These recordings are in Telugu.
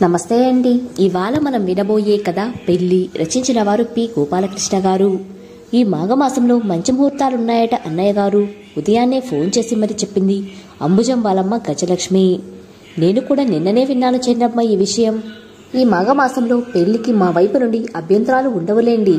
నమస్తే అండి. ఇవాళ మనం వినబోయే కథ పెళ్లి. రచించిన వారు పి గోపాలకృష్ణ గారు. ఈ మాఘమాసంలో మంచి ముహూర్తాలున్నాయట అన్నయ్య గారు. ఉదయాన్నే ఫోన్ చేసి మరి చెప్పింది అంబుజం వాళ్ళమ్మ గజలక్ష్మి. నేను కూడా నిన్ననే విన్నాను చెన్నమ్మ ఈ విషయం. ఈ మాఘమాసంలో పెళ్లికి మా వైపు నుండి అభ్యంతరాలు ఉండవులేండి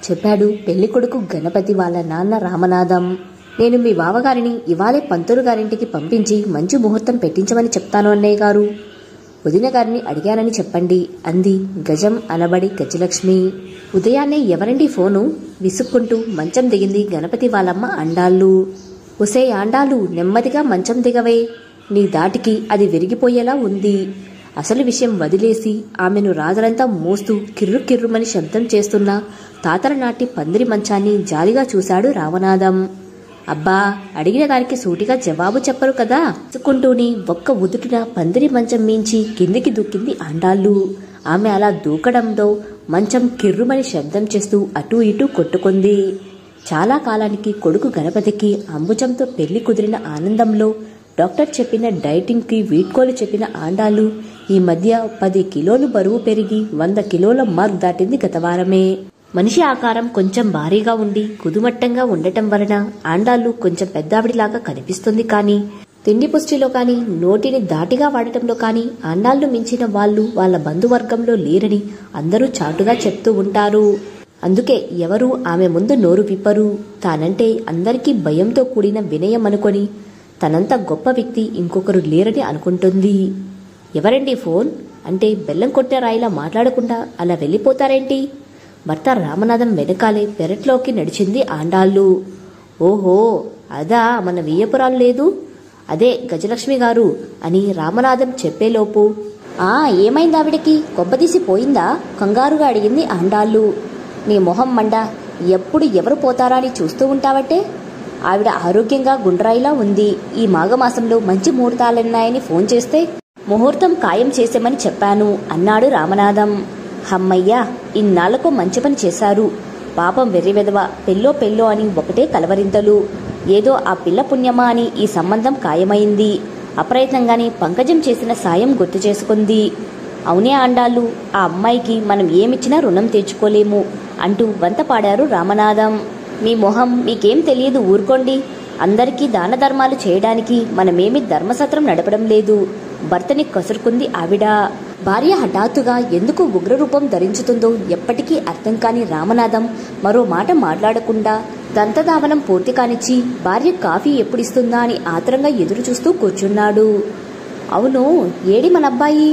చెప్పాడు పెళ్లి కొడుకు గణపతి వాళ్ళ నాన్న రామనాథం. నేను మీ బావగారిని ఇవాళే పంతులు గారింటికి పంపించి మంచి ముహూర్తం పెట్టించమని చెప్తాను అన్నయ్య గారు. వదిన గారిని అడిగానని చెప్పండి అంది గజం అనబడి గజలక్ష్మి. ఉదయాన్నే ఎవరండి ఫోను విసుక్కుంటూ మంచం దిగింది గణపతి వాళ్ళమ్మ అండాళ్ళు. ఒసే ఆండాలు, నెమ్మదిగా మంచం దిగవే, నీ దాటికి అది విరిగిపోయేలా ఉంది. అసలు విషయం వదిలేసి ఆమెను రాజరంతా మోస్తూ కిర్రు కిర్రుమని శబ్దం చేస్తున్న తాతల నాటి పందిరి మంచాన్ని జాలిగా చూశాడు రామనాథం. అబ్బా, అడిగిన దానికి సూటిగా జవాబు చెప్పరు కదా చుక్కుంటూని ఒక్క ఉదుటిన పందిరి మంచం మించి కిందికి దూకింది ఆండాళ్ళు. ఆమె అలా దూకడంతో మంచం కిర్రుమని శబ్దం చేస్తూ అటూ ఇటూ కొట్టుకుంది. చాలా కాలానికి కొడుకు గణపతికి అంబుజంతో పెళ్లి కుదిరిన ఆనందంలో డాక్టర్ చెప్పిన డైటింగ్ కి వీడ్కోలు చెప్పిన ఆండాళ్ళు ఈ మధ్య 10 కిలోలు బరువు పెరిగి 100 కిలోల మార్క్ దాటింది గత వారమే. మనిషి ఆకారం కొంచెం భారీగా ఉండి కుదుమట్టంగా ఉండటం వలన ఆండాళ్ళు కొంచెం పెద్దావిడిలాగా కనిపిస్తుంది. కానీ తిండి పుష్టిలో కానీ నోటిని దాటిగా వాడటంలో కానీ ఆండాళ్ళు మించిన వాళ్ళు వాళ్ళ బంధువర్గంలో లేరని అందరూ చాటుగా చెప్తూ ఉంటారు. అందుకే ఎవరూ ఆమె ముందు నోరు విప్పరు. తానంటే అందరికీ భయంతో కూడిన వినయం అనుకొని తనంత గొప్ప వ్యక్తి ఇంకొకరు లేరని అనుకుంటుంది. ఎవరండి ఫోన్ అంటే బెల్లం కొట్టిన రాయిలా మాట్లాడకుండా అలా వెళ్ళిపోతారేంటి? భర్త రామనాథం వెనకాలే పెరట్లోకి నడిచింది ఆండాళ్ళు. ఓహో, అదా మన వియ్యపురాలు లేదు, అదే గజలక్ష్మి గారు అని రామనాథం చెప్పేలోపు ఏమైంది ఆవిడకి, కొంపదీసి పోయిందా కంగారుగా అడిగింది ఆండాళ్ళు. నీ మొహం మండ, ఎప్పుడు ఎవరు పోతారా అని చూస్తూ ఉంటావటే. ఆవిడ ఆరోగ్యంగా గుండ్రాయిలా ఉంది. ఈ మాఘమాసంలో మంచి ముహూర్తాలున్నాయని ఫోన్ చేస్తే ముహూర్తం ఖాయం చేసేమని చెప్పాను అన్నాడు రామనాథం. హమ్మయ్యా, ఇన్నాళ్లకు మంచి పని చేశారు. పాపం వెర్రివెదవ పెళ్ళో అని ఒకటే కలవరింతలు. ఏదో ఆ పిల్ల పుణ్యమా అని ఈ సంబంధం ఖాయమైంది. అప్రయత్నంగానే పంకజం చేసిన సాయం గుర్తు చేసుకుంది. అవునే ఆండాళ్ళు, ఆ అమ్మాయికి మనం ఏమిచ్చినా రుణం తెచ్చుకోలేము అంటూ వంత పాడారు రామనాథం. మీ మొహం, మీకేం తెలియదు, ఊరుకోండి. అందరికీ దాన ధర్మాలు చేయడానికి మనమేమి ధర్మసత్రం నడపడం లేదు. భర్తని కసురుకుంది ఆవిడ. భార్య హఠాత్తుగా ఎందుకు ఉగ్రరూపం ధరించుతుందో ఎప్పటికీ అర్థం కాని రామనాథం మరో మాట మాట్లాడకుండా దంతధావనం పూర్తి కానిచ్చి భార్య కాఫీ ఎప్పుడిస్తుందా అని ఆత్రంగా ఎదురు చూస్తూ కూర్చున్నాడు. అవును, ఏడి మన అబ్బాయి?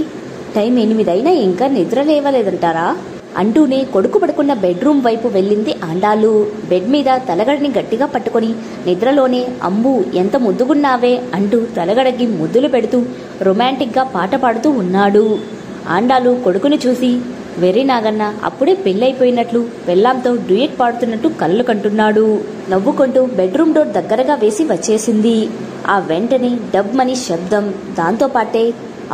టైం 8 అయినా ఇంకా నిద్ర లేవలేదంటారా అంటూనే కొడుకు పడుకున్న బెడ్రూమ్ వైపు వెళ్ళింది ఆండాళ్ళు. బెడ్ మీద తలగడని గట్టిగా పట్టుకొని నిద్రలోనే అమ్ము ఎంత ముద్దుగున్నావే అంటూ తలగడకి ముద్దులు పెడుతూ రొమాంటిక్ గా పాట పాడుతూ ఉన్నాడు. ఆండాళ్ళు కొడుకుని చూసి వెర్రి నాగన్న అప్పుడే పెళ్ళైపోయినట్లు పెళ్ళాంతో డ్యూయట్ పాడుతున్నట్టు కళ్ళు కంటున్నాడు. నవ్వుకుంటూ బెడ్రూమ్ డోర్ దగ్గరగా వేసి వచ్చేసింది. ఆ వెంటనే డబ్ మని శబ్దం, దాంతో పాటే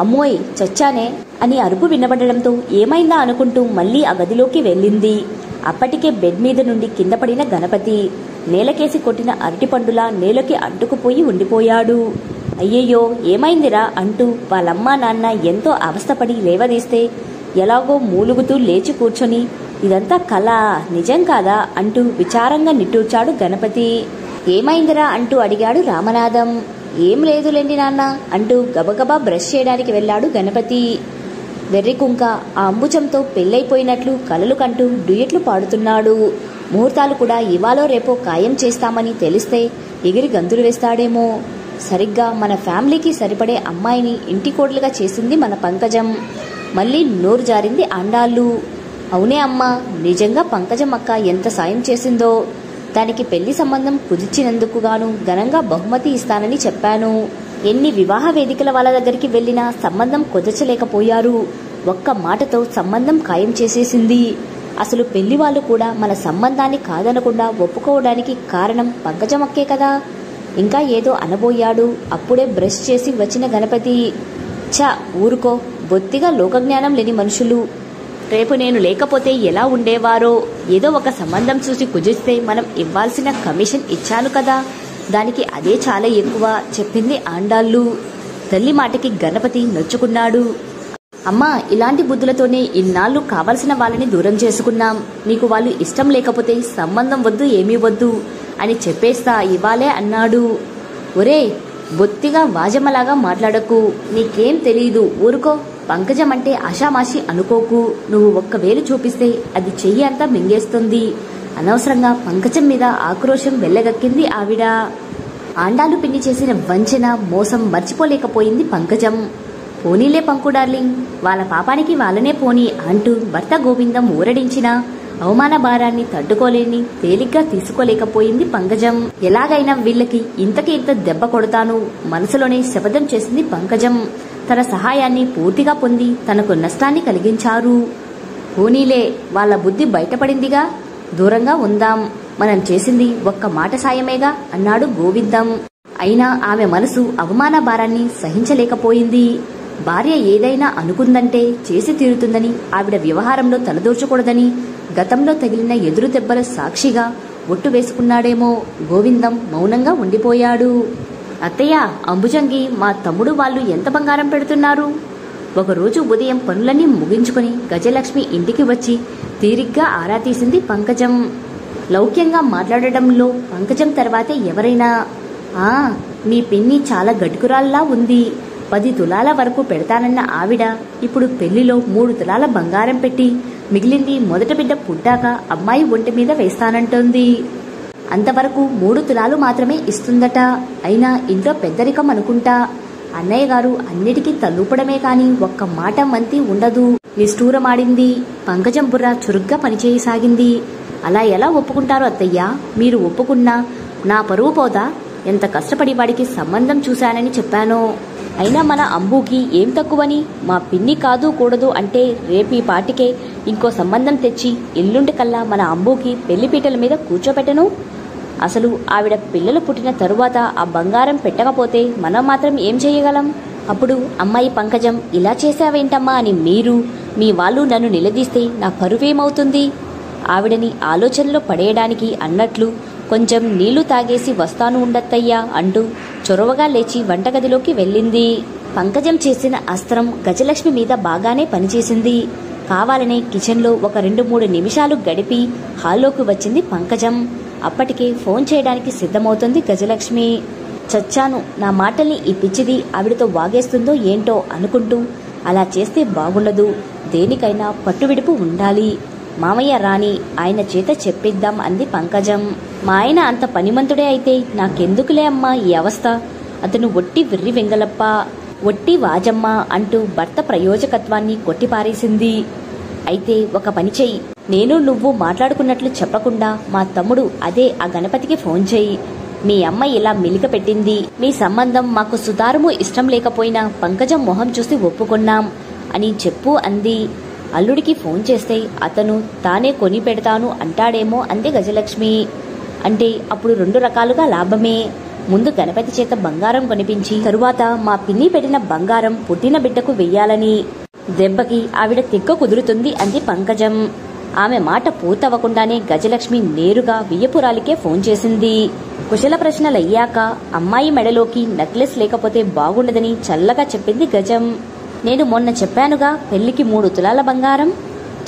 అమ్మోయ్ చచ్చానే అని అరుపు వినబడడంతో ఏమైందా అనుకుంటూ మళ్లీ ఆ గదిలోకి వెళ్ళింది. అప్పటికే బెడ్ మీద నుండి కింద పడిన గణపతి నేలకేసి కొట్టిన అరటిపండులా నేలకి అంటుకుపోయి ఉండిపోయాడు. అయ్యయ్యో, ఏమైందిరా అంటూ వాళ్ళమ్మా నాన్న ఎంతో అవస్థపడి లేవదీస్తే ఎలాగో మూలుగుతూ లేచి కూర్చొని ఇదంతా కళ, నిజం కాదా అంటూ విచారంగా నిట్టూర్చాడు గణపతి. ఏమైందిరా అంటూ అడిగాడు రామనాథం. ఏం లేదులేండి నాన్న అంటూ గబగబా బ్రష్ చేయడానికి వెళ్లాడు గణపతి. వెర్రికుంక ఆ అంబుజంతో పెళ్ళైపోయినట్లు కలలు కంటూ డ్యూయట్లు పాడుతున్నాడు. ముహూర్తాలు కూడా ఇవాళో రేపో ఖాయం చేస్తామని తెలిస్తే ఎగిరి గంతులు వేస్తాడేమో. సరిగ్గా మన ఫ్యామిలీకి సరిపడే అమ్మాయిని ఇంటి కోడలుగా చేసింది మన పంకజం. మళ్ళీ నోరు జారింది ఆండాళ్ళు. అవునే అమ్మా, నిజంగా పంకజం అక్క ఎంత సాయం చేసిందో. దానికి పెళ్లి సంబంధం కుదిర్చినందుకు గాను ఘనంగా బహుమతి ఇస్తానని చెప్పాను. ఎన్ని వివాహ వేదికల వాళ్ళ దగ్గరికి వెళ్లినా సంబంధం కుదర్చలేకపోయారు. ఒక్క మాటతో సంబంధం ఖాయం చేసేసింది. అసలు పెళ్లి వాళ్ళు కూడా మన సంబంధాన్ని కాదనకుండా ఒప్పుకోవడానికి కారణం పంకజమక్కే కదా. ఇంకా ఏదో అనబోయాడు. అప్పుడే బ్రష్ చేసి వచ్చిన గణపతి, ఛ ఊరుకో, బొత్తిగా లోకజ్ఞానం లేని మనుషులు. రేపు నేను లేకపోతే ఎలా ఉండేవారో. ఏదో ఒక సంబంధం చూసి కుదిరిస్తే మనం ఇవ్వాల్సిన కమిషన్ ఇచ్చాను కదా, దానికి అదే చాలా ఎక్కువ చెప్పింది ఆండాళ్ళు. తల్లి మాటకి గణపతి నొచ్చుకున్నాడు. అమ్మా, ఇలాంటి బుద్ధులతోనే ఇన్నాళ్ళు కావలసిన వాళ్ళని దూరం చేసుకున్నాం. నీకు వాళ్ళు ఇష్టం లేకపోతే సంబంధం వద్దు, ఏమీ వద్దు అని చెప్పేస్తా ఇవాళే అన్నాడు. ఒరే, బొత్తిగా వాజమ్మలాగా మాట్లాడకు, నీకేం తెలీదు, ఊరుకో. పంకజం అంటే ఆషామాషి అనుకోకు. నువ్వు ఒక్క వేలు చూపిస్తే అది చెయ్యి అంతా మింగేస్తుంది. అనవసరంగా పంకజం మీద ఆక్రోశం వెళ్ళగక్కింది ఆవిడ. ఆండాలు పిన్ని చేసిన వంచన, మోసం మర్చిపోలేకపోయింది పంకజం. పోనీలే పంకు డార్లింగ్, వాళ్ళ పాపానికి వాళ్ళనే పోనీ అంటూ భర్త గోవిందం ఊరడించిన అవమాన భారాన్ని తట్టుకోలేని తేలిగ్గా తీసుకోలేకపోయింది పంకజం. ఎలాగైనా వీళ్ళకి ఇంతకి ఇంత దెబ్బ కొడతాను మనసులోనే శపథం చేసింది పంకజం. తన సహాయాన్ని పూర్తిగా పొంది తనకు నష్టాన్ని కలిగించారు. పోనీలే, వాళ్ళ బుద్ధి బయటపడిందిగా, దూరంగా ఉందాం. మనం చేసింది ఒక్క మాట సాయమేగా అన్నాడు గోవిందం. అయినా ఆమె మనసు అవమాన భారాన్ని సహించలేకపోయింది. భార్య ఏదైనా అనుకుందంటే చేసి తీరుతుందని, ఆవిడ వ్యవహారంలో తలదూర్చకూడదని గతంలో తగిలిన ఎదురు దెబ్బల సాక్షిగా ఒట్టు వేసుకున్నాడేమో. గోవిందం మౌనంగా ఉండిపోయాడు. అత్తయ్య, అంబుజంగి, మా తమ్ముడు వాళ్ళు ఎంత బంగారం పెడుతున్నారు? ఒకరోజు ఉదయం పనులన్నీ ముగించుకుని గజలక్ష్మి ఇంటికి వచ్చి తీరిగ్గా ఆరా తీసింది పంకజం. లౌక్యంగా మాట్లాడడంలో పంకజం తర్వాతే ఎవరైనా. మీ పిన్ని చాలా గడుకురాల్లా ఉంది. 10 తులాల వరకు పెడతానన్న ఆవిడ ఇప్పుడు పెళ్లిలో 3 తులాల బంగారం పెట్టి మిగిలింది మొదట బిడ్డ పుట్టాక అమ్మాయి ఒంటి మీద వేస్తానంటోంది. అంతవరకు 3 తులాలు మాత్రమే ఇస్తుందట. అయినా ఇంట్లో పెద్దరికం అనుకుంటా. అన్నయ్య గారు అన్నిటికీ తల్లూపడమే కాని ఒక్క మాట మంతి ఉండదు. నిష్ఠూరమాడింది. పంకజం బుర్ర చురుగ్గా పనిచేయసాగింది. అలా ఎలా ఒప్పుకుంటారో అత్తయ్య? మీరు ఒప్పుకున్నా నా పరువు పోదా? ఎంత కష్టపడి వాడికి సంబంధం చూశానని చెప్పానో. అయినా మన అంబుకి ఏం తక్కువని? మా పిన్ని కాదు కూడదు అంటే రేపీ పాటికే ఇంకో సంబంధం తెచ్చి ఎల్లుండి కల్లా మన అంబుకి పెళ్లిపీటల మీద కూర్చోబెట్టను. అసలు ఆవిడ పిల్లలు పుట్టిన తరువాత ఆ బంగారం పెట్టకపోతే మనం మాత్రం ఏం చేయగలం? అప్పుడు అమ్మాయి పంకజం, ఇలా చేశావేంటమ్మా అని మీరు, మీ వాళ్ళు నన్ను నిలదీస్తే నా పరువేమవుతుంది? ఆవిడని ఆలోచనలో పడేయడానికి అన్నట్లు కొంచెం నీళ్లు తాగేసి వస్తాను ఉండత్తయ్యా అంటూ చొరవగా లేచి వంటగదిలోకి వెళ్ళింది. పంకజం చేసిన అస్త్రం గజలక్ష్మి మీద బాగానే పనిచేసింది. కావాలనే కిచెన్లో ఒక 2-3 నిమిషాలు గడిపి హాల్లోకి వచ్చింది పంకజం. అప్పటికే ఫోన్ చేయడానికి సిద్ధమవుతుంది గజలక్ష్మి. చచ్చాను, నా మాటల్ని ఈ పిచ్చిది ఆవిడతో వాగేస్తుందో ఏంటో అనుకుంటూ, అలా చేస్తే బాగుండదు, దేనికైనా పట్టువిడుపు ఉండాలి. మామయ్య రాని, ఆయన చేత చెప్పిద్దాం అంది పంకజం. మా ఆయన అంత పనిమంతుడే అయితే నాకెందుకులే అమ్మా ఈ అవస్థ. అతను ఒట్టి విర్రి వెంగలప్ప, ఒట్టి వాజమ్మ అంటూ భర్త ప్రయోజకత్వాన్ని కొట్టిపారేసింది. అయితే ఒక పని చెయ్యి, నేను నువ్వు మాట్లాడుకున్నట్లు చెప్పకుండా మా తమ్ముడు అదే ఆ గణపతికి ఫోన్ చెయ్యి. మీ అమ్మ ఇలా మిలిక పెట్టింది, మీ సంబంధం మాకు సుతారము ఇష్టం లేకపోయినా పంకజం మొహం చూసి ఒప్పుకున్నాం అని చెప్పు అంది. అల్లుడికి ఫోన్ చేస్తే అతను తానే కొని పెడతాను అంటాడేమో అంది గజలక్ష్మి. అంటే అప్పుడు 2 రకాలుగా లాభమే. ముందు గణపతి చేత బంగారం కొనిపించి తరువాత మా పిన్ని పెట్టిన బంగారం పుట్టిన బిడ్డకు వెయ్యాలని. దెబ్బకి ఆవిడ తిక్క కుదురుతుంది అంది పంకజం. ఆమె మాట పూర్తవ్వకుండానే గజలక్ష్మి నేరుగా వియ్యపురాలికే ఫోన్ చేసింది. కుశల ప్రశ్నలయ్యాక అమ్మాయి మెడలోకి నెక్లెస్ లేకపోతే బాగుండదని చల్లగా చెప్పింది గజం. నేను మొన్న చెప్పానుగా, పెళ్లికి 3 తులాల బంగారం,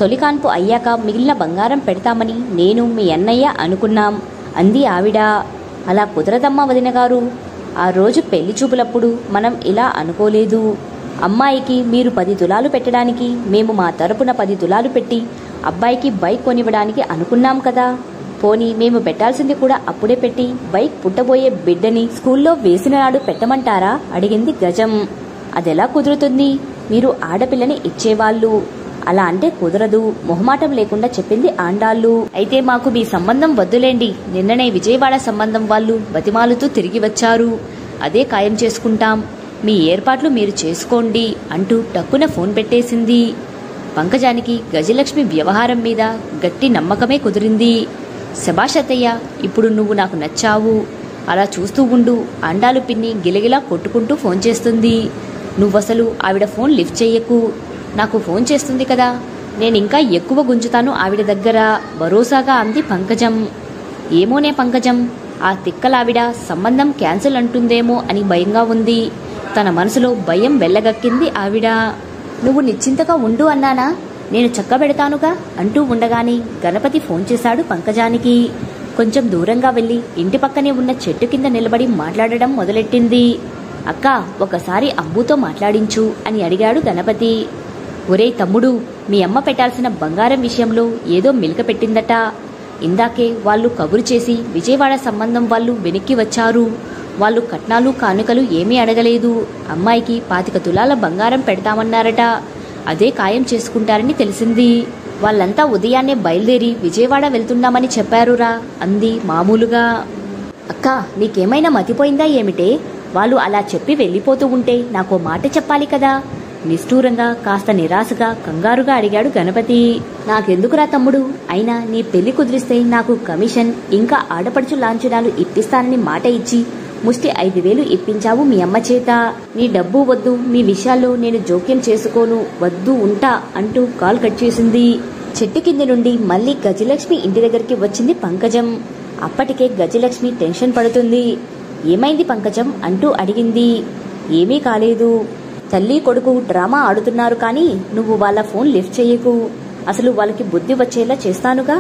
తొలికాన్పు అయ్యాక మిగిలిన బంగారం పెడతామని నేను మీ అన్నయ్య అనుకున్నాం అంది ఆవిడ. అలా కుదరదమ్మా వదిన గారు, ఆ రోజు పెళ్లి చూపులప్పుడు మనం ఇలా అనుకోలేదు. అమ్మాయికి మీరు 10 తులాలు పెట్టడానికి మేము మా తరపున 10 తులాలు పెట్టి అబ్బాయికి బైక్ కొనివ్వడానికి అనుకున్నాం కదా. పోనీ మేము పెట్టాల్సింది కూడా అప్పుడే పెట్టి బైక్ పుట్టబోయే బిడ్డని స్కూల్లో వేసిన నాడు పెట్టమంటారా అడిగింది గజం. అదెలా కుదురుతుంది? మీరు ఆడపిల్లని ఇచ్చేవాళ్ళు. అలా అంటే కుదరదు, మొహమాటం లేకుండా చెప్పింది ఆండాళ్ళు. అయితే మాకు మీ సంబంధం వద్దులేండి, నిన్ననే విజయవాడ సంబంధం వాళ్ళు బతిమాలుతూ తిరిగి వచ్చారు, అదే ఖాయం చేసుకుంటాం, మీ ఏర్పాట్లు మీరు చేసుకోండి అంటూ టక్కున ఫోన్ పెట్టేసింది. పంకజానికి గజలక్ష్మి వ్యవహారం మీద గట్టి నమ్మకమే కుదిరింది. శభాష్ అత్తయ్య, ఇప్పుడు నువ్వు నాకు నచ్చావు, అలా చూస్తూ ఉండు. అండాలు పిన్ని గిలగిలా కొట్టుకుంటూ ఫోన్ చేస్తుంది. నువ్వసలు ఆవిడ ఫోన్ లిఫ్ట్ చెయ్యకు, నాకు ఫోన్ చేస్తుంది కదా, నేనింకా ఎక్కువ గుంజుతాను ఆవిడ దగ్గర భరోసాగా అంది పంకజం. ఏమోనే పంకజం, ఆ తిక్కలావిడ సంబంధం క్యాన్సిల్ అంటుందేమో అని భయంగా ఉంది. తన మనసులో భయం వెళ్ళగక్కింది ఆవిడ. నువ్వు నిశ్చింతగా ఉండు అన్నానా? నేను చక్కబెడతానుగా అంటూ ఉండగానే గణపతి ఫోన్ చేశాడు పంకజానికి. కొంచెం దూరంగా వెళ్లి ఇంటి పక్కనే ఉన్న చెట్టు కింద నిలబడి మాట్లాడడం మొదలెట్టింది. అక్క, ఒకసారి అమ్ముతో మాట్లాడించు అని అడిగాడు గణపతి. ఒరేయ్ తమ్ముడు, మీ అమ్మ పెట్టాల్సిన బంగారం విషయంలో ఏదో మిలక పెట్టిందట. ఇందాకే వాళ్ళు కబురు చేసి విజయవాడ సంబంధం వాళ్ళు వెనక్కి వచ్చారు. వాళ్ళు కట్నాలు కానుకలు ఏమీ అడగలేదు. అమ్మాయికి 25 తులాల బంగారం పెడతామన్నారట. అదే ఖాయం చేసుకుంటారని తెలిసింది. వాళ్ళంతా ఉదయాన్నే బయలుదేరి విజయవాడ వెళ్తున్నామని చెప్పారురా అంది మామూలుగా. అక్క, నీకేమైనా మతిపోయిందా ఏమిటే? వాళ్ళు అలా చెప్పి వెళ్ళిపోతూ ఉంటే నాకో మాట చెప్పాలి కదా. నిష్ఠూరంగా కాస్త నిరాశగా కంగారుగా అడిగాడు గణపతి. నాకెందుకురా తమ్ముడు, అయినా నీ పెళ్లి కుదిరిస్తే నాకు కమిషన్ ఇంకా ఆడపడుచు లాంఛనాలు ఇప్పిస్తానని మాట ఇచ్చి ముష్టి 5,000 ఇప్పించావు మీ అమ్మ చేత. నీ డబ్బు వద్దు, మీ విషయాల్లో నేను జోక్యం చేసుకోను, వద్దు ఉంటా అంటూ కాల్ కట్ చేసింది. చెట్టు కింది నుండి మళ్లీ గజలక్ష్మి ఇంటి దగ్గరికి వచ్చింది పంకజం. అప్పటికే గజలక్ష్మి టెన్షన్ పడుతుంది. ఏమైంది పంకజం అంటూ అడిగింది. ఏమీ కాలేదు. తల్లి కొడుకు డ్రామా ఆడుతున్నారు కానీ నువ్వు వాళ్ళ ఫోన్ లిఫ్ట్ చేయకు. అసలు వాళ్ళకి బుద్ధి వచ్చేలా చేస్తానుగా.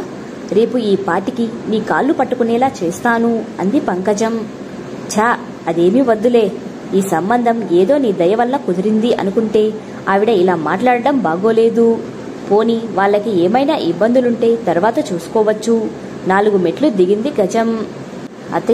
రేపు ఈ పాటికి నీ కాళ్ళు పట్టుకునేలా చేస్తాను అంది పంకజం. ఛా, అదేమీ వద్దులే. ఈ సంబంధం ఏదో నీ దయ వల్ల కుదిరింది అనుకుంటే ఆవిడ ఇలా మాట్లాడడం బాగోలేదు. పోనీ వాళ్ళకి ఏమైనా ఇబ్బందులుంటే తర్వాత చూసుకోవచ్చు. 4 మెట్లు దిగింది గజం.